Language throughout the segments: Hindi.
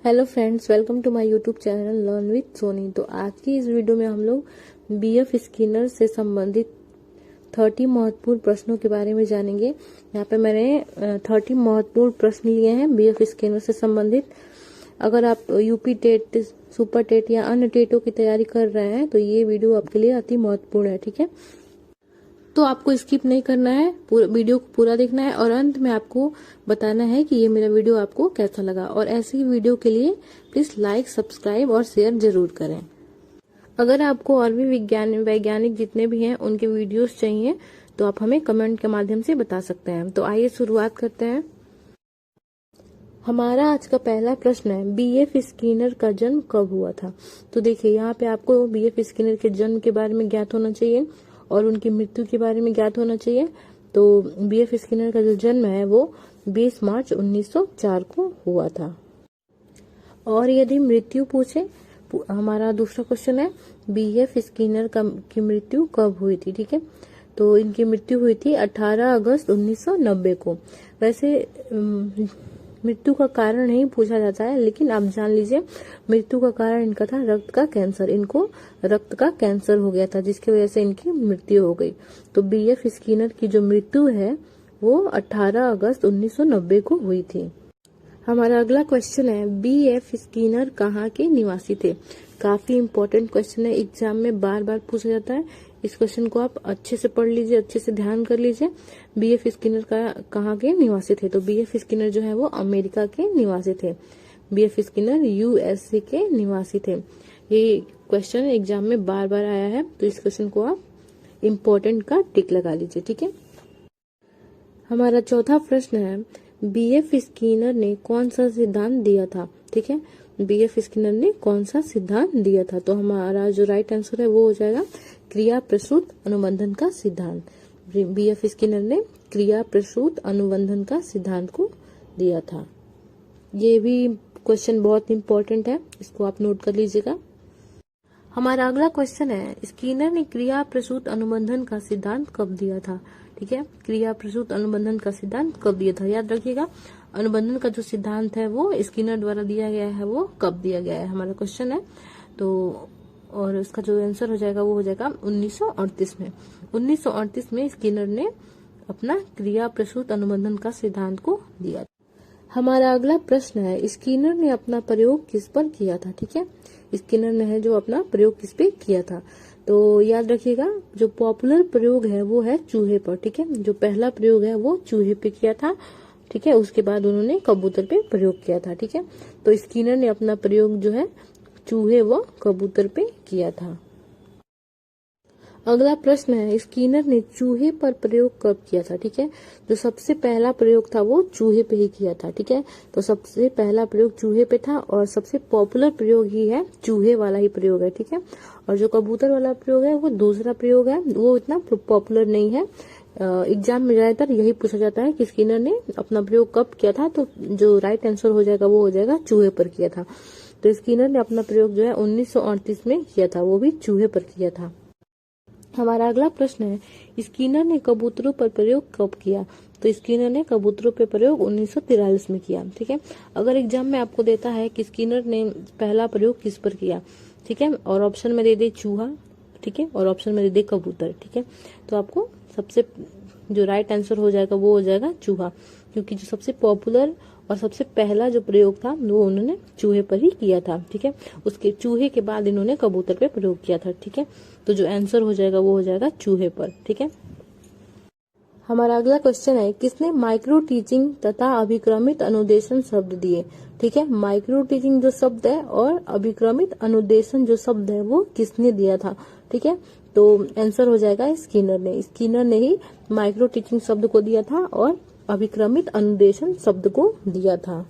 Hello friends, welcome to my YouTube channel learn with Soni. तो आज की इस वीडियो में हम लोग बीएफ स्किनर से संबंधित 30 महत्वपूर्ण प्रश्नों के बारे में जानेंगे। यहाँ पे मैंने 30 महत्वपूर्ण प्रश्न लिए हैं बीएफ स्किनर से संबंधित। अगर आप यूपी टेट, सुपर टेट या अन्य टेटों की तैयारी कर रहे हैं तो ये वीडियो आपके लिए अति महत्वपूर्ण है। ठीक है, तो आपको स्किप नहीं करना है, वीडियो को पूरा देखना है और अंत में आपको बताना है कि ये मेरा वीडियो आपको कैसा लगा। और ऐसी ही वीडियो के लिए प्लीज लाइक, सब्सक्राइब और शेयर जरूर करें। अगर आपको और भी वैज्ञानिक जितने भी हैं उनके वीडियोस चाहिए तो आप हमें कमेंट के माध्यम से बता सकते हैं। तो आइए शुरुआत करते हैं। हमारा आज का पहला प्रश्न है, बीएफ स्किनर का जन्म कब हुआ था? तो देखिए, यहाँ पे आपको बीएफ स्किनर के जन्म के बारे में ज्ञात होना चाहिए और उनकी मृत्यु के बारे में ज्ञात होना चाहिए। तो बीएफ स्किनर का जो जन्म है वो 20 मार्च 1904 को हुआ था। और यदि मृत्यु पूछे, हमारा दूसरा क्वेश्चन है, बीएफ स्किनर की मृत्यु कब हुई थी? ठीक है, तो इनकी मृत्यु हुई थी 18 अगस्त 1990 को। वैसे मृत्यु का कारण नहीं पूछा जाता है, लेकिन आप जान लीजिए मृत्यु का कारण इनका था रक्त का कैंसर। इनको रक्त का कैंसर हो गया था जिसकी वजह से इनकी मृत्यु हो गई। तो बीएफ स्किनर की जो मृत्यु है वो 18 अगस्त 1990 को हुई थी। हमारा अगला क्वेश्चन है, बीएफ स्किनर कहाँ के निवासी थे? काफी इम्पोर्टेंट क्वेश्चन है, एग्जाम में बार बार पूछा जाता है। इस क्वेश्चन को आप अच्छे से पढ़ लीजिए, अच्छे से ध्यान कर लीजिए। बीएफ स्किनर कहाँ के निवासी थे? तो बीएफ स्किनर जो है वो अमेरिका के निवासी थे। बीएफ स्किनर यूएसए के निवासी थे। ये क्वेश्चन एग्जाम में बार बार आया है, तो इस क्वेश्चन को आप इम्पोर्टेंट का टिक लगा लीजिए। ठीक है, हमारा चौथा प्रश्न है, बीएफ स्किनर ने कौन सा सिद्धांत दिया था? ठीक है, बीएफ स्किनर ने कौन सा सिद्धांत दिया था? तो हमारा जो राइट आंसर है वो हो जाएगा क्रिया प्रसूत अनुबंधन का सिद्धांत। बीएफ स्किनर ने क्रिया प्रसूत अनुबंधन का सिद्धांत को दिया था। ये भी क्वेश्चन बहुत इंपॉर्टेंट है, इसको आप नोट कर लीजिएगा। हमारा अगला क्वेश्चन है, स्किनर ने क्रिया प्रसूत अनुबंधन का सिद्धांत कब दिया था? ठीक है, क्रिया प्रसूत अनुबंधन का सिद्धांत कब दिया था? याद रखिएगा, अनुबंधन का जो सिद्धांत है वो स्किनर द्वारा दिया गया है, वो कब दिया गया है हमारा क्वेश्चन है। तो और इसका जो आंसर हो जाएगा वो हो जाएगा 1938 में। 1938 में स्किनर ने अपना क्रिया प्रसूत अनुबंधन का सिद्धांत को दिया। हमारा अगला प्रश्न है, स्किनर ने अपना प्रयोग किस पर किया था? ठीक है, स्किनर ने जो अपना प्रयोग किस पे किया था? तो याद रखिएगा, जो पॉपुलर प्रयोग है वो है चूहे पर। ठीक है, जो पहला प्रयोग है वो चूहे पे किया था। ठीक है, उसके बाद उन्होंने कबूतर पे प्रयोग किया था। ठीक है, तो स्किनर ने अपना प्रयोग जो है चूहे व कबूतर पे किया था। अगला प्रश्न है, स्किनर ने चूहे पर प्रयोग कब किया था? ठीक है, जो सबसे पहला प्रयोग था वो चूहे पे ही किया था। ठीक है, तो सबसे पहला प्रयोग चूहे पे था और सबसे पॉपुलर प्रयोग ही है चूहे वाला ही प्रयोग है। ठीक है, और जो कबूतर वाला प्रयोग है वो दूसरा प्रयोग है, वो इतना पॉपुलर नहीं है। एग्जाम में ज्यादातर यही पूछा जाता है कि स्किनर ने अपना प्रयोग कब किया था। तो जो राइट आंसर हो जाएगा वो हो जाएगा चूहे पर किया था। तो स्किनर ने अपना प्रयोग जो है 1938 में किया था, वो भी चूहे पर किया था। हमारा अगला प्रश्न है, स्किनर ने कबूतरों पर प्रयोग कब किया? तो स्किनर ने कबूतरों पर प्रयोग 1943 में किया। ठीक है, अगर एग्जाम में आपको देता है कि स्किनर ने पहला प्रयोग किस पर किया, ठीक है, और ऑप्शन में दे दे चूहा, ठीक है, और ऑप्शन में दे दे कबूतर, ठीक है, तो आपको सबसे जो राइट आंसर हो जाएगा वो हो जाएगा चूहा, क्योंकि जो सबसे पॉपुलर और सबसे पहला जो प्रयोग था वो उन्होंने चूहे पर ही किया था। ठीक है, उसके चूहे के बाद इन्होंने कबूतर पे प्रयोग किया था। ठीक है, तो जो आंसर हो जाएगा वो हो जाएगा चूहे पर। ठीक है, हमारा अगला क्वेश्चन है, किसने माइक्रो टीचिंग तथा अभिक्रमित अनुदेशन शब्द दिए? ठीक है, माइक्रो टीचिंग जो शब्द है और अभिक्रमित अनुदेशन जो शब्द है वो किसने दिया था? ठीक है, तो आंसर हो जाएगा स्किनर ने। स्किनर ने ही माइक्रो टीचिंग शब्द को दिया था और अभिक्रमित अनुदेशन शब्द को दिया था।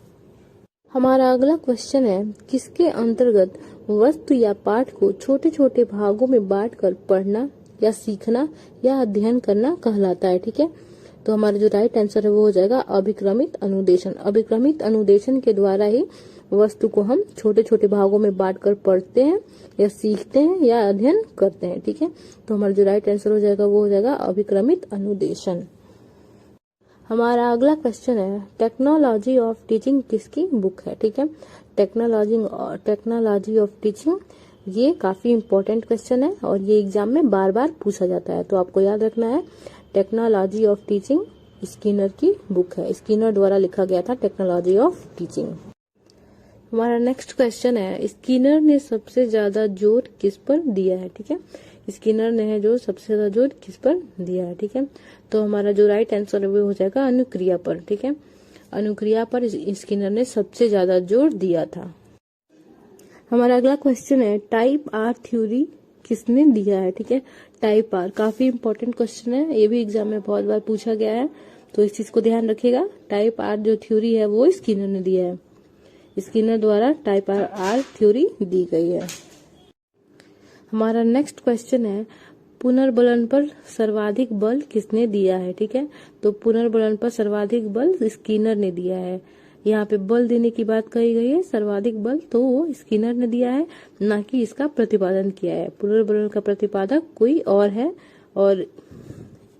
हमारा अगला क्वेश्चन है, किसके अंतर्गत वस्तु या पाठ को छोटे छोटे भागों में बांटकर पढ़ना या सीखना या अध्ययन करना कहलाता है? ठीक है, तो हमारा जो राइट आंसर है वो हो जाएगा अभिक्रमित अनुदेशन। अभिक्रमित अनुदेशन के द्वारा ही वस्तु को हम छोटे छोटे भागों में बांटकर पढ़ते हैं या सीखते हैं या अध्ययन करते हैं। ठीक है, तो हमारा जो राइट आंसर हो जाएगा वो हो जाएगा अभिक्रमित अनुदेशन। हमारा अगला क्वेश्चन है टेक्नोलॉजी ऑफ टीचिंग किसकी बुक है। ठीक है, टेक्नोलॉजी ऑफ टीचिंग ये काफी इंपॉर्टेंट क्वेश्चन है और ये एग्जाम में बार बार पूछा जाता है, तो आपको याद रखना है टेक्नोलॉजी ऑफ टीचिंग स्किनर की बुक है। स्किनर द्वारा लिखा गया था टेक्नोलॉजी ऑफ टीचिंग। हमारा नेक्स्ट क्वेश्चन है स्किनर ने सबसे ज्यादा जोर किस पर दिया है। ठीक है, स्किनर ने जो सबसे ज्यादा जोर किस पर दिया है। ठीक है, तो हमारा जो राइट आंसर है वो हो जाएगा अनुक्रिया पर। ठीक है, अनुक्रिया पर स्किनर ने सबसे ज्यादा जोर दिया था। हमारा अगला क्वेश्चन है टाइप आर थ्योरी किसने दिया है। ठीक है, टाइप आर काफी इंपॉर्टेंट क्वेश्चन है, ये भी एग्जाम में बहुत बार पूछा गया है, तो इस चीज को ध्यान रखिएगा। टाइप आर जो थ्योरी है वो स्किनर ने दिया है, स्किनर द्वारा टाइप आर थ्योरी दी गई है। हमारा नेक्स्ट क्वेश्चन है पुनर्बलन पर सर्वाधिक बल किसने दिया है। ठीक है, तो पुनर्बलन पर सर्वाधिक बल स्किनर ने दिया है। यहाँ पे बल देने की बात कही गई है, सर्वाधिक बल तो वो स्किनर ने दिया है, ना कि इसका प्रतिपादन किया है। पुनर्बलन का प्रतिपादक कोई और है और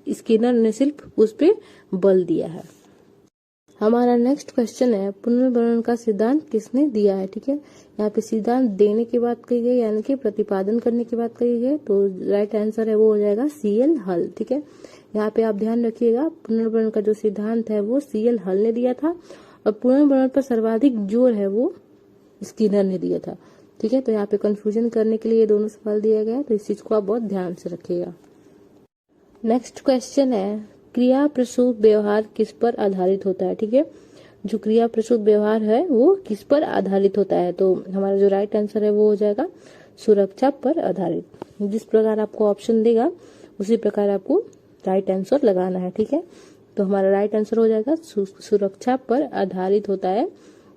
स्किनर ने सिर्फ उस पे बल दिया है। हमारा नेक्स्ट क्वेश्चन है पुनर्बलन का सिद्धांत किसने दिया है। ठीक है, यहाँ पे सिद्धांत देने की बात कही गई यानी कि प्रतिपादन करने की बात कही गई, तो राइट आंसर है वो हो जाएगा CL हल। ठीक है, यहाँ पे आप ध्यान रखिएगा पुनर्बलन का जो सिद्धांत है वो CL हल ने दिया था और पुनर्बलन पर सर्वाधिक जोर है वो स्किनर ने दिया था। ठीक है, तो यहाँ पे कंफ्यूजन करने के लिए ये दोनों सवाल दिया गया है, तो इस चीज को आप बहुत ध्यान से रखिएगा। नेक्स्ट क्वेश्चन है क्रिया प्रसूत व्यवहार किस पर आधारित होता है। ठीक है, जो क्रिया प्रसूत व्यवहार है वो किस पर आधारित होता है, तो हमारा जो राइट आंसर है वो हो जाएगा सुरक्षा पर आधारित। जिस प्रकार आपको ऑप्शन देगा उसी प्रकार आपको राइट आंसर लगाना है। ठीक है, तो हमारा राइट आंसर हो जाएगा सुरक्षा पर आधारित होता है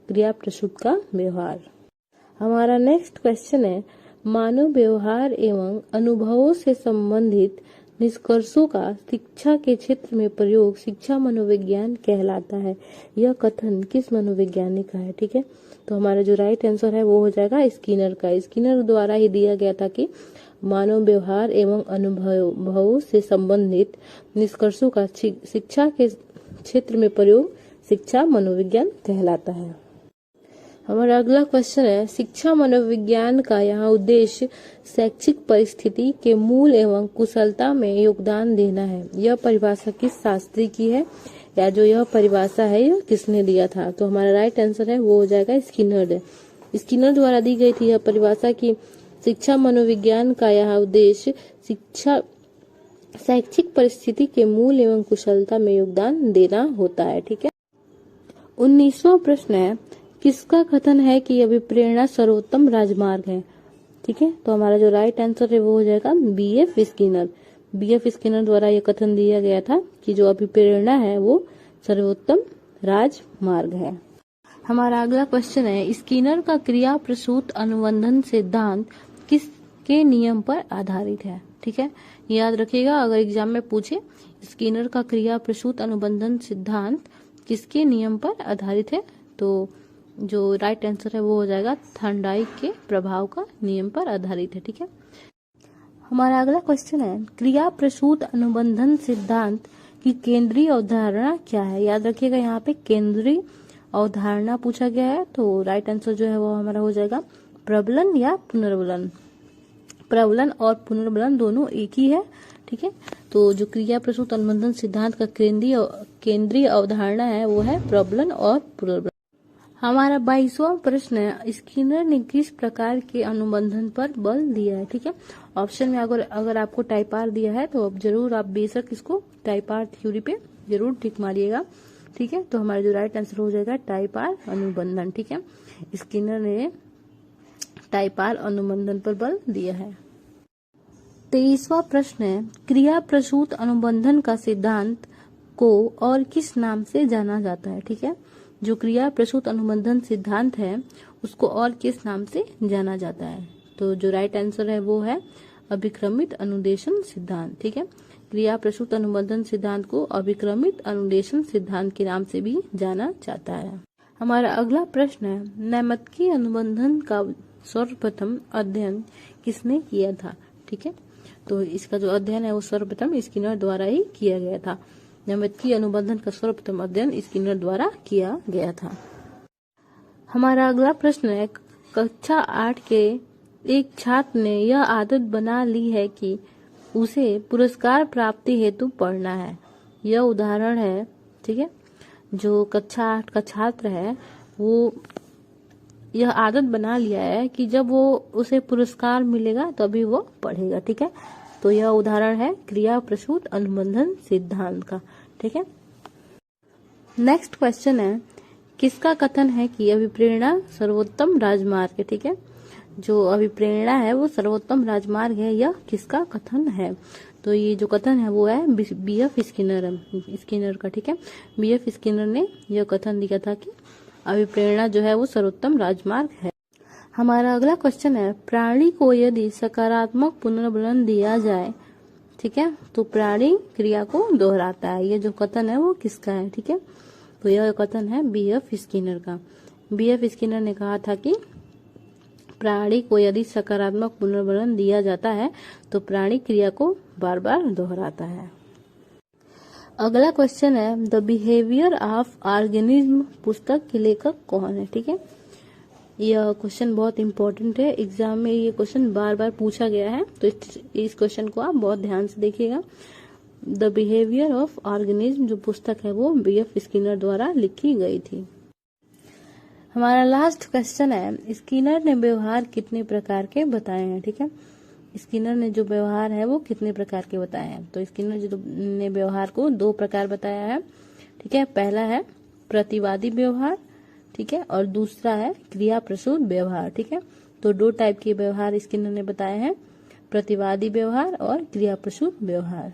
क्रिया प्रसूत का व्यवहार। हमारा नेक्स्ट क्वेश्चन है मानव व्यवहार एवं अनुभवों से संबंधित निष्कर्षों का शिक्षा के क्षेत्र में प्रयोग शिक्षा मनोविज्ञान कहलाता है। यह कथन किस मनोवैज्ञानिक का है। ठीक है, तो हमारा जो राइट आंसर है वो हो जाएगा स्किनर का। स्किनर द्वारा ही दिया गया था कि मानव व्यवहार एवं अनुभवों से संबंधित निष्कर्षों का शिक्षा के क्षेत्र में प्रयोग शिक्षा मनोविज्ञान कहलाता है। हमारा अगला क्वेश्चन है शिक्षा मनोविज्ञान का यहाँ उद्देश्य शैक्षिक परिस्थिति के मूल एवं कुशलता में योगदान देना है। यह परिभाषा किस शास्त्री की है, या जो यह परिभाषा है यह किसने दिया था, तो हमारा राइट आंसर है वो हो जाएगा स्किनर। स्किनर द्वारा दी गई थी यह परिभाषा की शिक्षा मनोविज्ञान का यह उद्देश्य शिक्षा शैक्षिक परिस्थिति के मूल एवं कुशलता में योगदान देना होता है। ठीक है, 19वां प्रश्न है किसका कथन है कि अभिप्रेरणा सर्वोत्तम राजमार्ग है। ठीक है, तो हमारा जो राइट आंसर है वो हो जाएगा BF स्किनर। BF स्किनर द्वारा यह कथन दिया गया था कि जो अभिप्रेरणा है वो सर्वोत्तम राजमार्ग है। हमारा अगला क्वेश्चन है स्किनर का क्रिया प्रसूत अनुबंधन सिद्धांत किसके नियम पर आधारित है। ठीक है, याद रखिएगा अगर एग्जाम में पूछे स्किनर का क्रिया प्रसूत अनुबंधन सिद्धांत किसके नियम पर आधारित है, तो जो राइट आंसर है वो हो जाएगा थर्नडाइक के प्रभाव का नियम पर आधारित है। ठीक है, हमारा अगला क्वेश्चन है क्रिया प्रसूत अनुबंधन सिद्धांत की केंद्रीय अवधारणा क्या है। याद रखिएगा यहाँ पे केंद्रीय अवधारणा पूछा गया है, तो राइट आंसर जो है वो हमारा हो जाएगा प्रबलन या पुनर्बलन। प्रबलन और पुनर्बलन दोनों एक ही है। ठीक है, तो जो क्रिया प्रसूत अनुबंधन सिद्धांत का केंद्रीय अवधारणा है वो है प्रबलन और पुनर्बलन। हमारा 22वां प्रश्न है स्किनर ने किस प्रकार के अनुबंधन पर बल दिया है। ठीक है, ऑप्शन में अगर आपको टाइप आर दिया है तो अब जरूर आप बेशक इसको टाइप आर थ्योरी पे जरूर टिक मारिएगा। ठीक है, तो हमारा जो राइट आंसर हो जाएगा टाइप आर अनुबंधन। ठीक है, स्किनर ने टाइप आर अनुबंधन पर बल दिया है। 23वां प्रश्न है क्रिया प्रसूत अनुबंधन का सिद्धांत को और किस नाम से जाना जाता है। ठीक है, जो क्रिया प्रसूत अनुबंधन सिद्धांत है उसको और किस नाम से जाना जाता है, तो जो राइट आंसर है वो है अभिक्रमित अनुदेशन सिद्धांत। ठीक है, क्रिया प्रसूत अनुबंधन सिद्धांत को अभिक्रमित अनुदेशन सिद्धांत के नाम से भी जाना जाता है। हमारा अगला प्रश्न है नैमित्तिक अनुबंधन का सर्वप्रथम अध्ययन किसने किया था। ठीक है, तो इसका जो अध्ययन है वो सर्वप्रथम स्किनर द्वारा ही किया गया था। ज्यामितीय अनुबंधन का सर्वप्रथम अध्ययन स्किनर द्वारा किया गया था। हमारा अगला प्रश्न है, कक्षा 8 के एक छात्र ने यह आदत बना ली है कि उसे पुरस्कार प्राप्ति हेतु पढ़ना है। यह उदाहरण है, ठीक है। जो कक्षा 8 का छात्र है वो यह आदत बना लिया है कि जब वो उसे पुरस्कार मिलेगा तभी वो पढ़ेगा, ठीक है। तो यह उदाहरण है क्रिया प्रसूत अनुबंधन सिद्धांत का, ठीक है। नेक्स्ट क्वेश्चन है, किसका कथन है कि अभिप्रेरणा सर्वोत्तम राजमार्ग है, ठीक है। जो अभिप्रेरणा है वो सर्वोत्तम राजमार्ग है, यह किसका कथन है? तो ये जो कथन है वो है बीएफ स्किनर का, ठीक है। बीएफ स्किनर ने यह कथन दिया था कि अभिप्रेरणा जो है वो सर्वोत्तम राजमार्ग है। हमारा अगला क्वेश्चन है, प्राणी को यदि सकारात्मक पुनर्बलन दिया जाए, ठीक है, तो प्राणी क्रिया को दोहराता है। ये जो कथन है वो किसका है, ठीक है। तो यह कथन है बीएफ स्किनर का। बीएफ स्किनर ने कहा था कि प्राणी को यदि सकारात्मक पुनर्बलन दिया जाता है तो प्राणी क्रिया को बार बार दोहराता है। अगला क्वेश्चन है, द बिहेवियर ऑफ ऑर्गेनिज्म पुस्तक के लेखक कौन है, ठीक है। यह क्वेश्चन बहुत इंपॉर्टेंट है, एग्जाम में ये क्वेश्चन बार बार पूछा गया है, तो इस क्वेश्चन को आप बहुत ध्यान से देखिएगा। द बिहेवियर ऑफ ऑर्गेनिज्म जो पुस्तक है वो बीएफ स्किनर द्वारा लिखी गई थी। हमारा लास्ट क्वेश्चन है, स्किनर ने व्यवहार कितने प्रकार के बताए हैं, ठीक है। स्किनर ने जो व्यवहार है वो कितने प्रकार के बताए हैं? तो स्किनर ने व्यवहार को 2 प्रकार बताया है, ठीक है। पहला है प्रतिवादी व्यवहार, ठीक है, और दूसरा है क्रिया प्रसूत व्यवहार, ठीक है। तो 2 टाइप के व्यवहार स्किनर ने बताए हैं, प्रतिवादी व्यवहार और क्रिया प्रसूत व्यवहार।